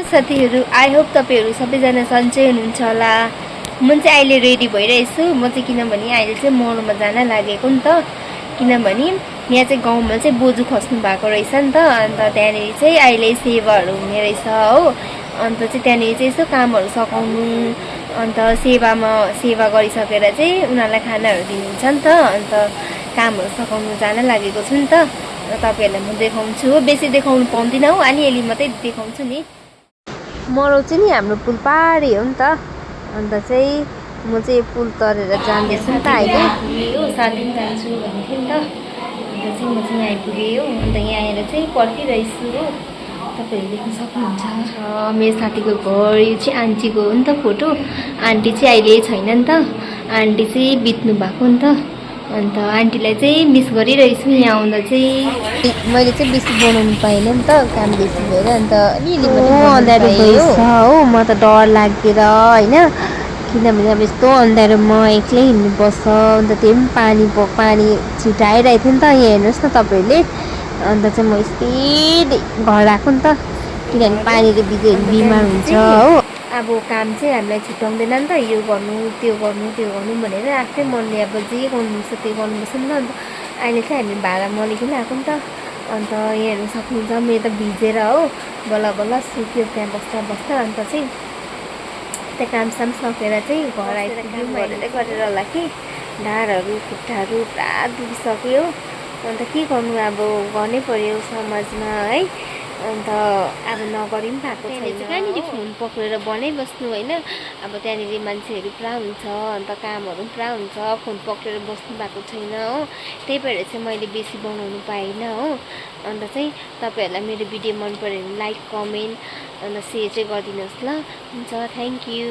साथीहरू, I hope तपाईँहरू सबैजना सन्चै हुनुहुन्छ होला। म चाहिँ अहिले रेडी भइरहेछु। म चाहिँ किनभने अहिले चाहिँ मर्नुमा जान लागेको नि त, किनभने यहाँ चाहिँ गाउँमा चाहिँ बोजू खस्नु भएको रहेछ नि त। अन्त त्यहाँनिर चाहिँ अहिले सेवाहरू हुने रहेछ हो। अन्त चाहिँ त्यहाँनिर चाहिँ यसो कामहरू सघाउनु, अन्त सेवा गरिसकेर चाहिँ उनीहरूलाई खानाहरू दिनुहुन्छ नि त। अन्त कामहरू सघाउनु जान लागेको छु नि त। तपाईँहरूलाई म देखाउँछु, बेसी देखाउनु पाउँदिनँ हो, अलिअलि मात्रै देखाउँछु नि। मरौ चाहिँ नि हाम्रो पुल पारी हो नि त। अन्त चाहिँ म चाहिँ पुल तरेर जाँदैछु नि त अहिले हो, साथी पनि जान्छु भनेको थिएँ नि त। अन्त चाहिँ म चाहिँ यहाँ आइपुगेँ हो। अन्त यहाँ आएर चाहिँ पर्खिरहेछु हो। तपाईँहरू देख्न सक्नुहुन्छ मेरो साथीको घर। यो चाहिँ आन्टीको हो नि त फोटो। आन्टी चाहिँ अहिले छैन नि त, आन्टी चाहिँ बित्नु भएको नि त। अन्त आन्टीलाई चाहिँ मिस गरिरहेछु। यहाँ आउँदा चाहिँ मैले चाहिँ बेसी बनाउनु पाइनँ नि त, काम बेसी भएर। अन्त अलिअलि अँध्यारो भएछ हो। म त डर लागेर होइन, किनभने अब यस्तो अँध्यारोमा एक्लै हिँड्नुपर्छ। अन्त त्यो पनि पानी छिटाइरहेको थियो नि त। यहाँ हेर्नुहोस् न तपाईँहरूले। अन्त चाहिँ म स्पिड घर आएको नि त, किनभने पानीले भिज्यो भने बिमार हुन्छ हो। अब काम चाहिँ हामीलाई छुट्याउँदैन नि त, यो गर्नु त्यो गर्नु भनेर आफ्नै मनले अब जे गर्नुपर्छ त्यो गर्नुपर्छ नि त। अन्त अहिले चाहिँ हामी भाडा मलिकन आएको नि त। अन्त यहाँ हेर्नु सक्नुहुन्छ मेरो त भिजेर हो, बल्ल बल्ल सुक्यो त्यहाँ बस्दा। अन्त चाहिँ त्यहाँ कामसाम सकेर चाहिँ घर आइपुग्यौँ गरेर होला कि ढाडहरू खुट्टाहरू पुरा दुखिसक्यो। अन्त के गर्नु, अब गर्नै पर्यो समाजमा है। अन्त अब नगरी पनि भएको छैन। कहाँनिर फोन पक्रेर बनाइबस्नु होइन। अब त्यहाँनिर मान्छेहरू पुरा हुन्छ, अन्त कामहरू पनि पुरा हुन्छ, फोन पक्रेर बस्नु भएको छैन हो। त्यही भएर चाहिँ मैले बेसी बनाउनु पाइनँ हो। अन्त चाहिँ तपाईँहरूलाई मेरो भिडियो मन पऱ्यो भने लाइक कमेन्ट अन्त सेयर चाहिँ गरिदिनुहोस् ल। हुन्छ, थ्याङ्क यू।